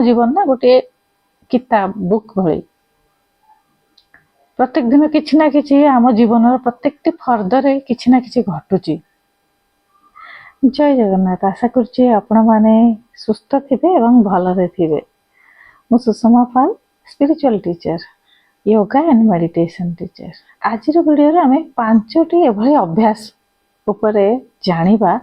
जीवन ना गोटे किताब बुक भली प्रत्येक दिन किसी ना कि आम जीवन प्रत्येक फर्दर किसी ना कि घटुची। जय जगन्नाथ। आशा करुच्ची आपण मैंने सुस्थ थे और भलरे थे। मु Sushma Pal, spiritual teacher, yoga and meditation teacher. आज वीडियो आम 5टी एभली अभ्यास उपरे जानिबा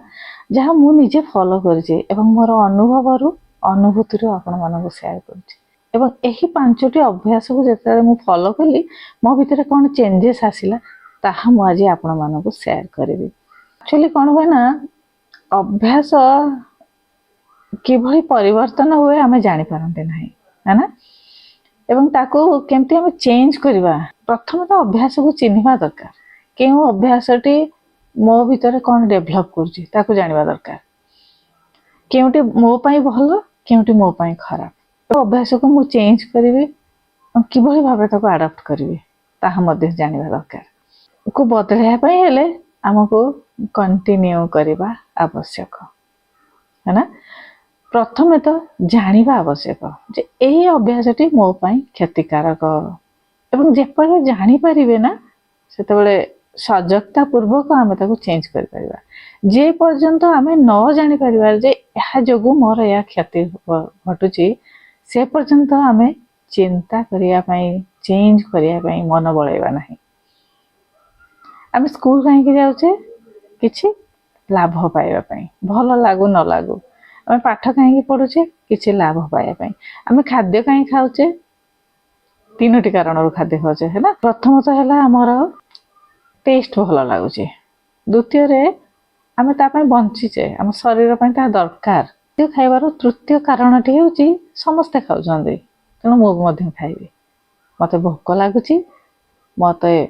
जहाँ मु निजे फॉलो करछि एवं मोर अनुभव अनुभूति आपण मानक शेयर करछि। एवं एही 5टी अभ्यास को जेते मु फॉलो कली मो भितर कोन चेंजेस आसिला ताहा मु आज आपण मानक शेयर करिवि। एक्चुअली कोन होय ना अभ्यास किभली परिवर्तन हुए आमे जानि पारंते नाही है ना। एवं ताको केमती आमे चेंज करबा प्रथम तो अभ्यास को चिन्हवा दरकार। केउ अभ्यासटी मो भितर कोन डेवलप करछि ताको जानिबा दरकार। केउटी मो पई भलो केउटी मो पई खराब। तो अभ्यास को मु चेंज करिवि किभली भाबे ताको अडॉप्ट करिवि ताहा मध्ये जानिबा दरकार। को बदलया पई हेले हमको कंटिन्यू करबा आवश्यक है ना। प्रथम तो जानिबा आवश्यक जे एही अभ्यासटी मो पई क्षतिकारक एवं जेपरे जानि परिबे ना सेतबेले सजगता पूर्वक आमे ताको चेंज कर परिबा। जे पर्यंत आमे न जानि परिबा जे एहा जोगु मोर या क्षति घटुची से पर्यंत आमे चिंता करिया पई चेंज करिया पई मन बळैबा नाही। आमे स्कूल काहे कि जाउचे किछि लाभ पाइबा पई भलो लागू न लागू। आमे पाठ काहे कि पढुचे किछि लाभ पाइबा पई। आमे खाद्य काहे खाउचे तीनोटी कारणर खाद्य खाउचे है ना। प्रथम तो हैला हमर टेस्ट भलो लागुचे। द्वितीय रे आमे ता पई बंचिचे हम शरीर पई ता दरकार। त्यो खाइबार तृतीय कारणटी हेउची समस्त खाउछन्ते तेणु मो मध्ये खाइबे। मते भोक लागुची मते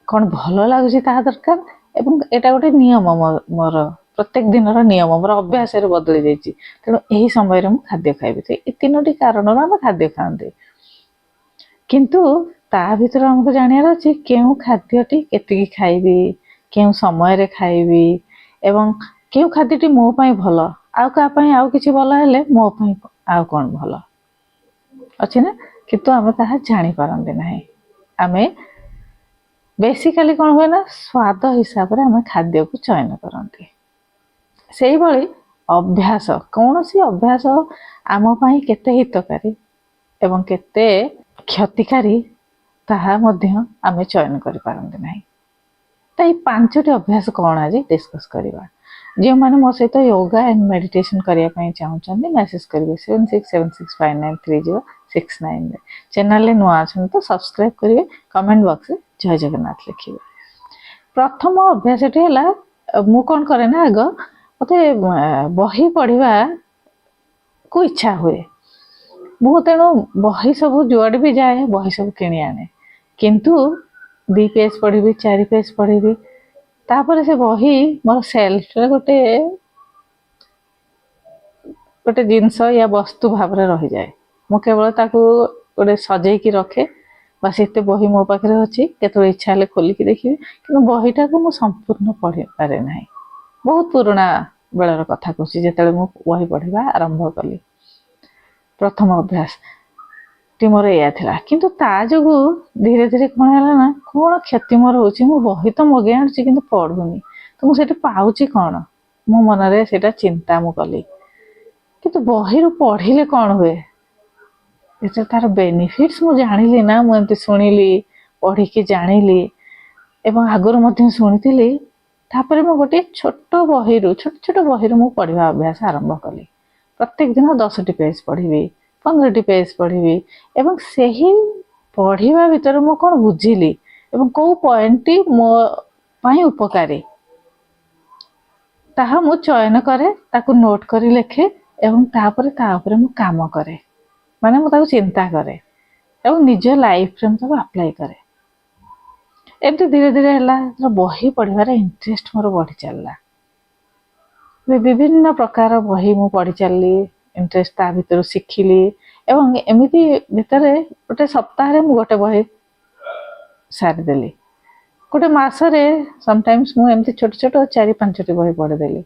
कोन भलो लागुची ता दरकार एवं एटा गोटे नियम मोर प्रत्येक दिन नियम मोर अभ्यास रे बदली जाइची। तेणु एही समय रे मु खाद्य खाइबे। तो ए तीनोटी कारणर हम खाद्य खान्ते किंतु ता भीतर हमको जानियार अछि केउ खाद्यटी केतिकी खाइबी केउ समय रे खाइबी एवं केउ खाद्यटी मो पई भलो आउ का पई आउ किछि भलो हेले मो पई आउ कोन भलो अछि ना। किंतु हम ताहा जानि पारंते नाही। आमे बेसिकली कोन होय ना स्वाद हिसाब रे हम खाद्य को चयन करंती। सेही भली अभ्यास कोनोसी अभ्यास आम पई केते हितकारी एवं केते क्षतिकारी ताहा मध्य आमे चयन करि पारंते नाही। तो ये 5टी अभ्यास कौन आज डिस्कस करवा। जो मैंने मो सहित योगा एंड मेडिटेशन करने चाहूँगी मैसेज करेंगे 7676593069 चैनल नुआ अच्छा तो सब्सक्राइब करेंगे कमेंट बॉक्स में जय जगन्नाथ लिखे। प्रथम अभ्यास मु कौन करे ना आग मते बही पढ़ा को इच्छा हुए मु तेणु बही सब जुआड़े भी जाए बही सब किणी आने किंतु 2 पेज पढ़ी 4 पेज पढ़ी तापर से बही मोर सेल्फ रे गोटे गोटे जिनस या वस्तु भाव रे रही जाए। मु केवल ताकू गोटे सजै की रखे बस एते बही मो पाखरे अछि केतो इच्छा ले खोली की देखिबी किंतु बहीटा को मु संपूर्ण पढ़ी पारे नाही। बहुत पुराना बेलर कथा कहूची जेतेले मु बही पढ़िबा आरंभ कली। प्रथम अभ्यास टी मोर या थिला किंतु ता जोगु धीरे धीरे कोन हैला ना कोन क्षति मोर होची मु बही तो मगे आनछि किंतु पढुनी तो मु सेटा पाउची कोन मो मन रे सेटा चिंता मु कली किंतु बही रो पढिले कोन होए एते तार बेनिफिट्स मु जानिली ना। मु एंते सुनिली पढी के जानिली एवं आगर मध्ये सुनिथिली तापर मु गोटे छोट बही रो मु पढिबा अभ्यास आरंभ कली। प्रत्येक दिन 10टी पेज पढ़ी 15टी पेज पढ़ी एवं सही पढ़िबा भीतर मु कोन बुझिली एवं को पॉइंट मो पई उपकारी ताहा मु चयन करे ताकू नोट करी लेखे एवं तापर ता ऊपर मु काम करे माने मु ताकू चिंता करे एवं निज लाइफ रे मु अप्लाई करे। एमती धीरे धीरे हला बही पढ़िबार इंटरेस्ट मोर बढ़ी चलला। विभिन्न प्रकार बही मु पढ़ी चलली इंटरेस्ट ता भीतर शिखिली एवं एमिति भीतर गोटे सप्ताह रे मु गोटे बही सारी देली। गोटे मास रे समटाइम्स मु एमती छोट छोट 4-5टी बही पढ़ी देली।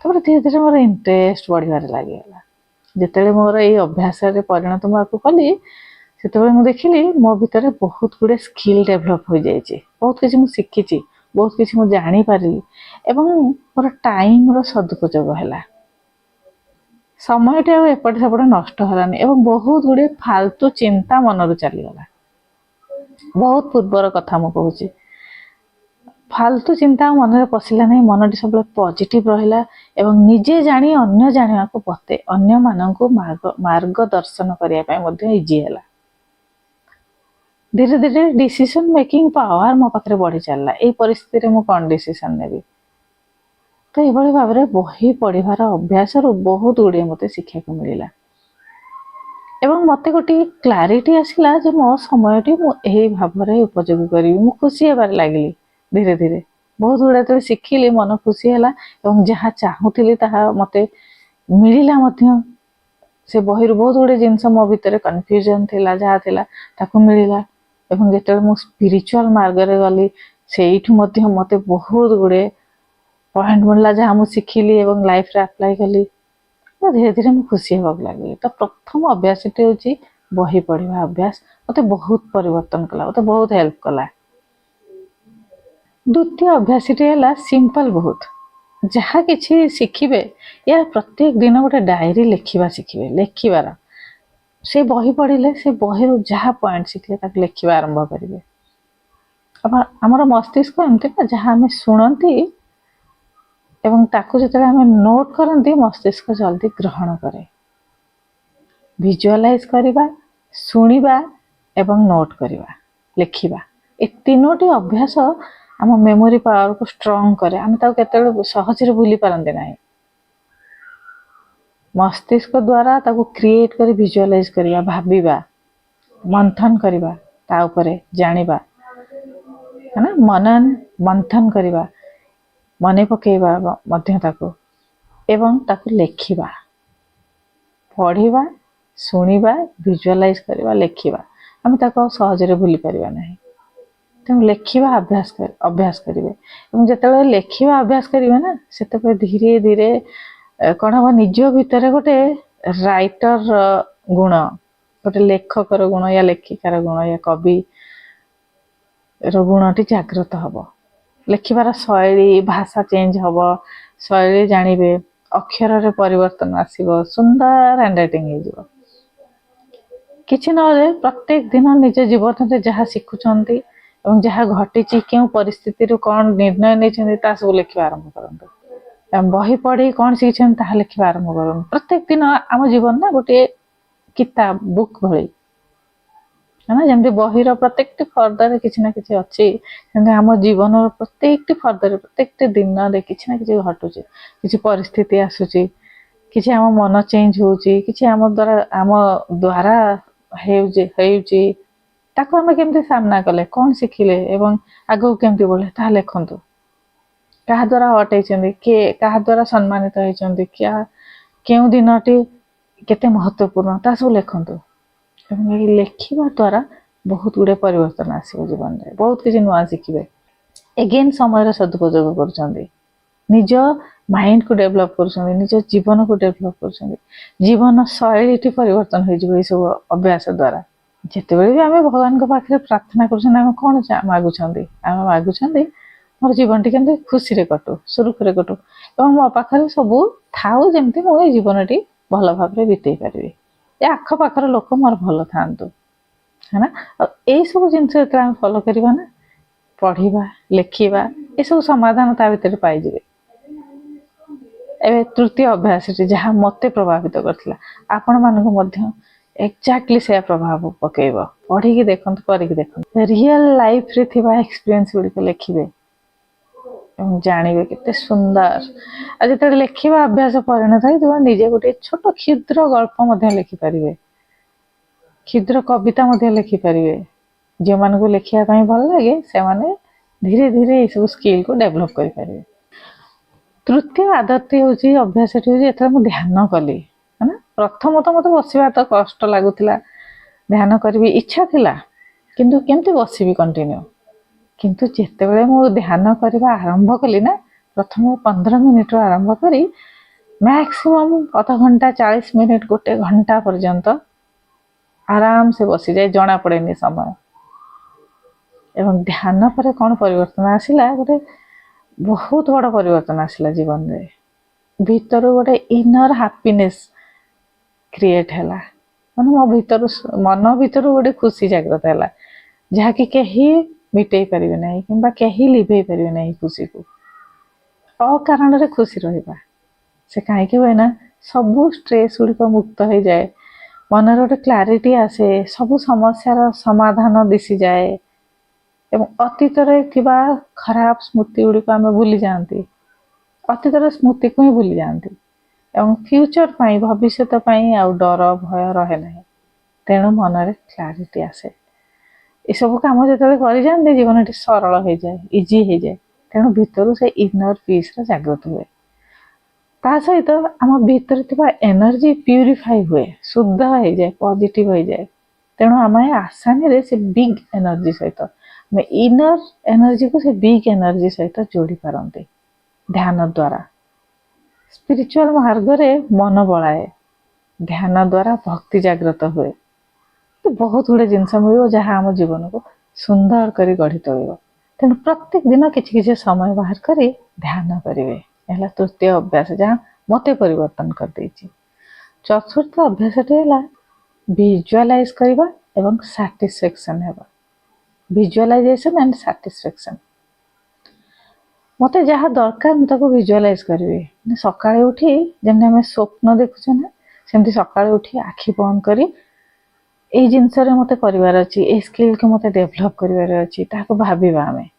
तब धीरे धीरे मोर इंटरेस्ट बढ़िबार लागिला ଯେତେବେଳେ ମୋର ଏଇ ଅଭ୍ୟାସରେ ପରିଣତ ମୁଁ ଆକୁ କଲି ସେତେବେଳେ ମୁଁ ଦେଖିଲି ମୋ ଭିତରେ ବହୁତ ଗୁଡ଼େ ସ୍କିଲ୍ ଡେଭଲପ୍ ହୋଇଯାଇଛି, ବହୁତ କିଛି ମୁଁ ଶିଖିଛି, ବହୁତ କିଛି ମୁଁ ଜାଣିପାରିଲି ଏବଂ ମୋର ଟାଇମ୍ର ସଦୁପଯୋଗ ହେଲା। ସମୟଟି ଆଉ ଏପଟେ ସେପଟେ ନଷ୍ଟ ହେଲାନି ଏବଂ ବହୁତ ଗୁଡ଼ିଏ ଫାଲତୁ ଚିନ୍ତା ମନରୁ ଚାଲିଗଲା। ବହୁତ ପୂର୍ବର କଥା ମୁଁ କହୁଛି, ଫାଲତୁ ଚିନ୍ତା ଆଉ ମନରେ ପଶିଲା ନାହିଁ। ମନଟି ସବୁବେଳେ ପଜିଟିଭ ରହିଲା ଏବଂ ନିଜେ ଜାଣି ଅନ୍ୟ ଜାଣିବାକୁ ଅନ୍ୟମାନଙ୍କୁ ମାର୍ଗଦର୍ଶନ କରିବା ପାଇଁ ମଧ୍ୟ ଇଜି ହେଲା। ଧୀରେ ଧୀରେ ଡିସିସନ ମେକିଂ ପାୱାର ମୋ ପାଖରେ ବଢି ଚାଲିଲା। ଏଇ ପରିସ୍ଥିତିରେ ମୁଁ କ'ଣ ଡିସିସନ ନେବି। ତ ଏଭଳି ଭାବରେ ବହି ପଢ଼ିବାର ଅଭ୍ୟାସରୁ ବହୁତ ଗୁଡ଼ିଏ ମୋତେ ଶିଖିବାକୁ ମିଳିଲା ଏବଂ ମୋତେ ଗୋଟିଏ କ୍ଲାରିଟି ଆସିଲା ଯେ ମୋ ସମୟଟି ମୁଁ ଏହି ଭାବରେ ଉପଯୋଗ କରିବି। ମୁଁ ଖୁସି ହେବାରେ ଲାଗିଲି। ଧୀରେ ଧୀରେ ବହୁତ ଗୁଡ଼ାଏ ଯେତେବେଳେ ଶିଖିଲି ମନ ଖୁସି ହେଲା ଏବଂ ଯାହା ଚାହୁଁଥିଲି ତାହା ମୋତେ ମିଳିଲା ମଧ୍ୟ। ସେ ବହିରୁ ବହୁତ ଗୁଡ଼ିଏ ଜିନିଷ ମୋ ଭିତରେ କନଫ୍ୟୁଜନ୍ ଥିଲା, ଯାହା ଥିଲା ତାକୁ ମିଳିଲା ଏବଂ ଯେତେବେଳେ ମୁଁ ସ୍ପିରିଚୁଆଲ ମାର୍ଗରେ ଗଲି ସେଇଠୁ ମଧ୍ୟ ମୋତେ ବହୁତ ଗୁଡ଼ିଏ ପଏଣ୍ଟ ମିଳିଲା ଯାହା ମୁଁ ଶିଖିଲି ଏବଂ ଲାଇଫରେ ଆପ୍ଲାଏ କଲି। ଧୀରେ ଧୀରେ ମୁଁ ଖୁସି ହେବାକୁ ଲାଗିଲି। ତ ପ୍ରଥମ ଅଭ୍ୟାସଟି ହେଉଛି ବହି ପଢ଼ିବା ଅଭ୍ୟାସ। ମୋତେ ବହୁତ ପରିବର୍ତ୍ତନ କଲା, ମୋତେ ବହୁତ ହେଲ୍ପ କଲା। ଦ୍ୱିତୀୟ ଅଭ୍ୟାସଟି ହେଲା ସିମ୍ପଲ ବହୁତ। ଯାହା କିଛି ଶିଖିବେ ୟା ପ୍ରତ୍ୟେକ ଦିନ ଗୋଟେ ଡାଏରୀ ଲେଖିବା ଶିଖିବେ। ଲେଖିବାର ସେ ବହି ପଢ଼ିଲେ ସେ ବହିରୁ ଯାହା ପଏଣ୍ଟ ଶିଖିଲେ ତାକୁ ଲେଖିବା ଆରମ୍ଭ କରିବେ। ଆମର ମସ୍ତିଷ୍କ ଏମିତି ନା, ଯାହା ଆମେ ଶୁଣନ୍ତି ଏବଂ ତାକୁ ଯେତେବେଳେ ଆମେ ନୋଟ୍ କରନ୍ତି ମସ୍ତିଷ୍କ ଜଲ୍ଦି ଗ୍ରହଣ କରେ। ଭିଜୁଆଲାଇଜ କରିବା, ଶୁଣିବା ଏବଂ ନୋଟ୍ କରିବା, ଲେଖିବା, ଏ ତିନୋଟି ଅଭ୍ୟାସ ଆମ ମେମୋରି ପାୱାରକୁ ଷ୍ଟ୍ରଙ୍ଗ କରେ। ଆମେ ତାକୁ କେତେବେଳେ ସହଜରେ ଭୁଲି ପାରନ୍ତି ନାହିଁ। ମସ୍ତିଷ୍କ ଦ୍ୱାରା ତାକୁ କ୍ରିଏଟ୍ କରି ଭିଜୁଆଲାଇଜ କରିବା, ଭାବିବା, ମନ୍ଥନ କରିବା, ତା ଉପରେ ଜାଣିବା, ମନନ ମନ୍ଥନ କରିବା, ମନେ ପକେଇବା ମଧ୍ୟ ତାକୁ ଏବଂ ତାକୁ ଲେଖିବା। ପଢ଼ିବା, ଶୁଣିବା, ଭିଜୁଆଲାଇଜ କରିବା, ଲେଖିବା, ଆମେ ତାକୁ ଆଉ ସହଜରେ ଭୁଲି ପାରିବା ନାହିଁ। ତେଣୁ ଲେଖିବା ଅଭ୍ୟାସ କରିବେ ଏବଂ ଯେତେବେଳେ ଲେଖିବା ଅଭ୍ୟାସ କରିବେ ନା ସେତେବେଳେ ଧୀରେ ଧୀରେ କ'ଣ ହେବ, ନିଜ ଭିତରେ ଗୋଟେ ରାଇଟର ଗୁଣ, ଗୋଟେ ଲେଖକର ଗୁଣ ୟା ଲେଖିକାର ଗୁଣ ୟା କବିର ଗୁଣଟି ଜାଗ୍ରତ ହେବ। ଲେଖିବାର ଶୈଳୀ, ଭାଷା ଚେଞ୍ଜ ହେବ, ଶୈଳୀ ଜାଣିବେ, ଅକ୍ଷରରେ ପରିବର୍ତ୍ତନ ଆସିବ, ସୁନ୍ଦର ହ୍ୟାଣ୍ଡରାଇଟିଂ ହେଇଯିବ। କିଛି ନହେଲେ ପ୍ରତ୍ୟେକ ଦିନ ନିଜ ଜୀବନରେ ଯାହା ଶିଖୁଛନ୍ତି ଏବଂ ଯାହା ଘଟିଛି, କେଉଁ ପରିସ୍ଥିତିରୁ କ'ଣ ନିର୍ଣ୍ଣୟ ନେଇଛନ୍ତି ତା ସବୁ ଲେଖିବା ଆରମ୍ଭ କରନ୍ତୁ। ବହି ପଢ଼ି କ'ଣ ଶିଖିଛନ୍ତି ତାହା ଲେଖିବା ଆରମ୍ଭ କରନ୍ତୁ। ପ୍ରତ୍ୟେକ ଦିନ ଆମ ଜୀବନ ନା ଗୋଟିଏ କିତାବ, ବୁକ୍ ଭଳି, ଯେମିତି ବହିର ପ୍ରତ୍ୟେକଟି ଫର୍ଦ୍ଦରେ କିଛି ନା କିଛି ଅଛି, ସେମିତି ଆମ ଜୀବନର ପ୍ରତ୍ୟେକଟି ଫର୍ଦ୍ଦରେ ପ୍ରତ୍ୟେକଟି ଦିନରେ କିଛି ନା କିଛି ଘଟୁଛି, କିଛି ପରିସ୍ଥିତି ଆସୁଛି, କିଛି ଆମ ମନ ଚେଞ୍ଜ ହେଉଛି, କିଛି ଆମ ଦ୍ୱାରା ହେଉଛି, ତାକୁ ଆମେ କେମିତି ସାମ୍ନା କଲେ, କ'ଣ ଶିଖିଲେ ଏବଂ ଆଗକୁ କେମିତି ବଢ଼ିଲେ ତାହା ଲେଖନ୍ତୁ। କାହା ଦ୍ୱାରା ହଟ୍ ହେଇଛନ୍ତି, କିଏ କାହା ଦ୍ୱାରା ସମ୍ମାନିତ ହେଇଛନ୍ତି, କେଉଁ ଦିନଟି କେତେ ମହତ୍ତ୍ୱପୂର୍ଣ୍ଣ ତାହା ସବୁ ଲେଖନ୍ତୁ। ଏବଂ ଏହି ଲେଖିବା ଦ୍ୱାରା ବହୁତ ଗୁଡ଼ିଏ ପରିବର୍ତ୍ତନ ଆସିବ ଜୀବନରେ, ବହୁତ କିଛି ନୂଆ ଶିଖିବେ। ଏଗେନ୍ ସମୟର ସଦୁପଯୋଗ କରୁଛନ୍ତି, ନିଜ ମାଇଣ୍ଡକୁ ଡେଭଲପ୍ କରୁଛନ୍ତି, ନିଜ ଜୀବନକୁ ଡେଭଲପ୍ କରୁଛନ୍ତି। ଜୀବନ ଶୈଳୀଟି ପରିବର୍ତ୍ତନ ହୋଇଯିବ ଏଇସବୁ ଅଭ୍ୟାସ ଦ୍ୱାରା। ଯେତେବେଳେ ବି ଆମେ ଭଗବାନଙ୍କ ପାଖରେ ପ୍ରାର୍ଥନା କରୁଛନ୍ତି, ଆମେ କ'ଣ ମାଗୁଛନ୍ତି? ଆମେ ମାଗୁଛନ୍ତି ମୋର ଜୀବନଟି କେମିତି ଖୁସିରେ କଟୁ, ସୁରୁଖୁରୁରେ କଟୁ ଏବଂ ମୋ ପାଖରେ ସବୁ ଥାଉ ଯେମିତି ମୁଁ ଏଇ ଜୀବନଟି ଭଲ ଭାବରେ ବିତେଇ ପାରିବି। ଏ ଆଖପାଖର ଲୋକ ମୋର ଭଲ ଥାଆନ୍ତୁ, ଆଉ ଏଇସବୁ ଜିନିଷ ଯେତେବେଳେ ଆମେ ଫଲୋ କରିବା ନା, ପଢ଼ିବା, ଲେଖିବା, ଏସବୁ ସମାଧାନ ତା ଭିତରେ ପାଇଯିବେ। ଏବେ ତୃତୀୟ ଅଭ୍ୟାସଟି ଯାହା ମୋତେ ପ୍ରଭାବିତ କରିଥିଲା, ଆପଣମାନଙ୍କୁ ମଧ୍ୟ ଏକ୍ଜାକ୍ଟଲି ସେୟା ପ୍ରଭାବ ପକେଇବ। ପଢ଼ିକି ଦେଖନ୍ତୁ, କରିକି ଦେଖନ୍ତୁ। ରିଅଲ ଲାଇଫରେ ଥିବା ଏକ୍ସପିରିଏନ୍ସ ଗୁଡ଼ିକ ଲେଖିବେ ଏବଂ ଜାଣିବେ କେତେ ସୁନ୍ଦର। ଆଉ ଯେତେବେଳେ ଲେଖିବା ଅଭ୍ୟାସ ପରିଣତ ହେଇଥିବ, ନିଜେ ଗୋଟିଏ ଛୋଟ କ୍ଷୁଦ୍ର ଗଳ୍ପ ମଧ୍ୟ ଲେଖିପାରିବେ, କ୍ଷୁଦ୍ର କବିତା ମଧ୍ୟ ଲେଖିପାରିବେ। ଯେଉଁମାନଙ୍କୁ ଲେଖିବା ପାଇଁ ଭଲ ଲାଗେ ସେମାନେ ଧୀରେ ଧୀରେ ଏସବୁ ସ୍କିଲ୍କୁ ଡେଭଲପ୍ କରିପାରିବେ। ତୃତୀୟ ଆଦତଟି ହେଉଛି, ଅଭ୍ୟାସଟି ହେଉଛି, ଯେତେବେଳେ ମୁଁ ଧ୍ୟାନ କଲି, ପ୍ରଥମତଃ ମୋତେ ବସିବା ତ କଷ୍ଟ ଲାଗୁଥିଲା, ଧ୍ୟାନ କରିବି ଇଚ୍ଛା ଥିଲା, କିନ୍ତୁ କେମିତି ବସିବି କଣ୍ଟିନ୍ୟୁ। କିନ୍ତୁ ଯେତେବେଳେ ମୁଁ ଧ୍ୟାନ କରିବା ଆରମ୍ଭ କଲି ନା, ପ୍ରଥମେ 15 ମିନିଟ୍ରୁ ଆରମ୍ଭ କରି मैक्सिमम अध घंटा 40 मिनिट गोटे घंटा पर्यंत आराम से बसी जाए जना पड़ेनि समय। एवं ध्यान पर कौन परिवर्तन आसला गोटे बहुत बड़ परिवर्तन आसला जीवन रे भीतर गोटे इनर हैप्पीनेस क्रिएट हैला माने मो भीतर मन भीतर गोटे खुशी जागृत हैला जहाँकि कहीं मिटई पारे ना कि कहीं लिभे पारे ना खुशी को अकारण रे खुशी रहिबा से कहीं हुए ना सबू स्ट्रेस गुड़िक मुक्त हो जाए मनर गोटे क्लारिटी आसे सबू समस्यार समाधान दिशी जाए एवं अतीत खराब स्मृति गुड़िक आम भूली जाती अतीतर स्मृति को ही भूली जाती एवं फ्यूचर पाई भविष्य पाई आउ डर भय रहे ना तेणु मनरे क्लारिटी आसे ये सब कम जो कर जाते जीवन सरल हो जाए इजी हो जाए तेणु भीतर से इनर पीस जागृत हुए ता सहित आम भीतर एनर्जी प्यूरिफाई हुए शुद्ध हो जाए पॉजिटिव हो जाए तेणु आम आसानी से बिग एनर्जी सहित इनर एनर्जी को से बिग एनर्जी सहित जोड़ी पारती ध्यान द्वारा स्पिरिचुअल मार्ग रे मन बड़ाए ध्यान द्वारा भक्ति जागृत हुए तो बहुत गुड़े जिनस मिल जहाँ आम जीवन को सुंदर कर गढ़ी तोड़ तेणु प्रत्येक दिन किसी किसी समय बाहर कर ध्यान करेंगे है तृतीय अभ्यास जहाँ मत परिवर्तन कर देछि। चतुर्थ अभ्यास विजुअलाइज करवा एवं सैटिस्फैक्शन है विजुअलाइजेशन एंड सैटिस्फैक्शन मते जहाँ दरकार मुझे विजुअलाइज करी सका उठी जमी आम स्वप्न देखुचे ना सेमती सका उठी आखि बंद करी ए जिनस मत करार अच्छी ए स्किल को मत डेभलप करार अच्छी भाविबा आमे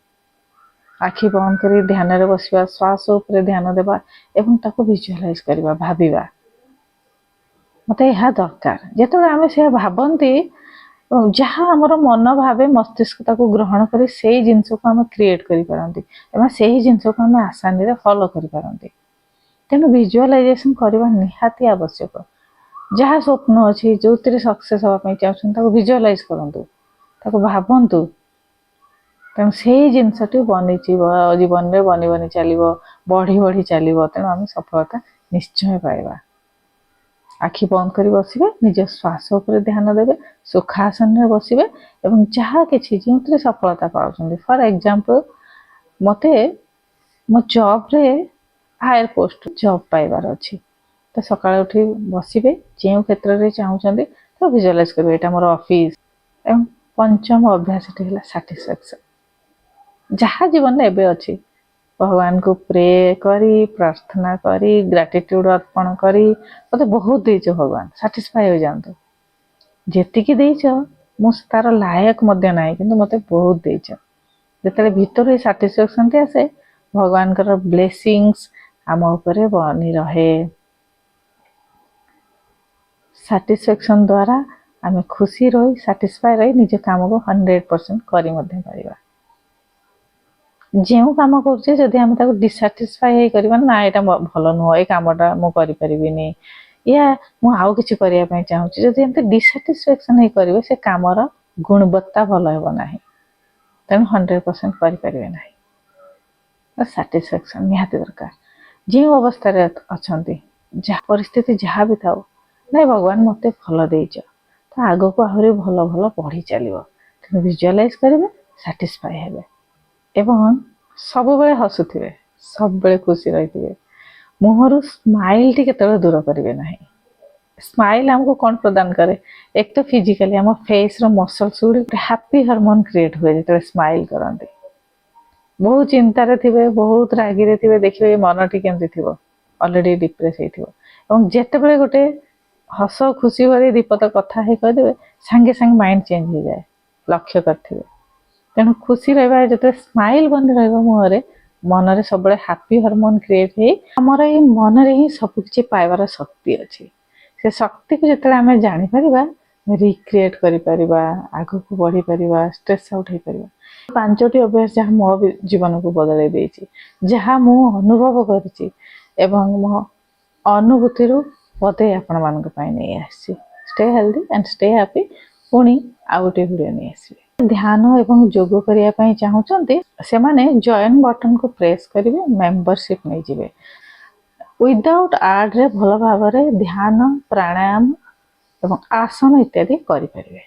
आखि बंद कर ध्यान रे बसिबा श्वास उपर ध्यान देबा एवं ताको विजुअलाइज करबा भाविबा मते यह दरकार जेतले आमे से भाबंती जहाँ आमर मन भावे मस्तिष्क ताको ग्रहण करी से जिनस को आम क्रिएट करि पारंती एवं से जिनस को आम आसानी रे फॉलो करि पारंती तेणु विजुअलाइजेशन करबा निहाती आवश्यक जहाँ स्वप्न अच्छी जो सक्सेस होगा चाहते विजुअलाइज करंतु ताको भाबंतु तेणु से जिनसटी बनी जीवन में बनी बनी चलो बढ़ी बढ़ी चलो तेणु आम सफलता निश्चय पाइबा आखि बंद कर बसबे निज श्वास उपर ध्यान देवे सुखासन में बसबे एवं जहाँ कि जो सफलता पाउछन्ति फॉर एग्जांपल मते मो जॉब रे हायर पोस्ट जॉब पाइबार अच्छी तो सकाळ उठी बसबे जो क्षेत्र में चाहते तो विजुअलाइज करेंगे यहाँ मोर ऑफिस एवं पंचम अभ्यास है सैटिस्फैक्शन जहाँ जीवन में एबे अच्छी भगवान को प्रे करी प्रार्थना करी ग्रेटिट्यूड अर्पण करी मते बहुत देच भगवान सैटिस्फाई हो जातु जेतिकी देच मु तार लायक मध्य ना कि मते बहुत देच जिते भीतर सैटिस्फैक्शन टी आसे भगवान कर ब्लेसिंग्स आम उपरे बनी रहे सैटिस्फैक्शन द्वारा आम खुशी रही सैटिस्फाई रही निज काम को 100% करी मध्य पारिबा जो कम कर डिसैटिस्फाई ना यहाँ भल नुह ये कमटा मुझे करें या मुझे करने चाहूँगी जब एम डिसैटिस्फैक्शन करेंगे से कमर गुणवत्ता भल हेना तेणु 100% करें ना सैटिस्फैक्शन निहाती दरकार जो अवस्था अच्छा जहाँ परिस्थिति जहाँ भी था ना भगवान मत भल देच तो आग को आहरी भल भल बढ़ी चलो तेणु विजुअलाइज करेंगे सैटिस्फाई हेबे एवं सब बेले हसुवे सब बेले खुशी रही मुहर स्माइल टी केतବେଳେ दूर करेंगे ना स्माइल हमको कौन प्रदान करे एक तो फिजिकली आम फेस रो मसल्स गुड़ी हैप्पी हार्मोन क्रिएट हुए जो स्माइल करते बहुत चिंतार थे बहुत रागी थे देखिए मन टी केमती थी अलरेडी डिप्रेस हो जिते गोटे हस खुशी भरी दीपत कथा कहीदेवे सांगे सांगे माइंड चेंज हो जाए लक्ष्य करते तेणु खुशी रहा जो स्माइल बंद रुहर मन में सब हैप्पी हार्मोन क्रिएट होमर ये मन में ही सबकि पाइबार शक्ति अच्छी से शक्ति को जो आम जापर रिक्रिएट कर आग को बढ़ी पार स्ट्रेस आउट हो पार 5टी अभ्यास जहाँ मो जीवन को बदल देती जहाँ मु अनुभव कर मो अनुभूति पदे आपण मान नहीं आसी stay healthy and stay happy पुणी आउ गोटे वीडियो नहीं आसवे ध्यान एवं जोग करने चाहते से माने जॉइन बटन को प्रेस करेंगे मेंबरशिप नहीं जिवे ୱିଦାଉଟ୍ ଆଡ୍ରେ ଭଲ ଭାବରେ ଧ୍ୟାନ ପ୍ରାଣାୟାମ ଏବଂ ଆସନ ଇତ୍ୟାଦି କରିପାରିବେ।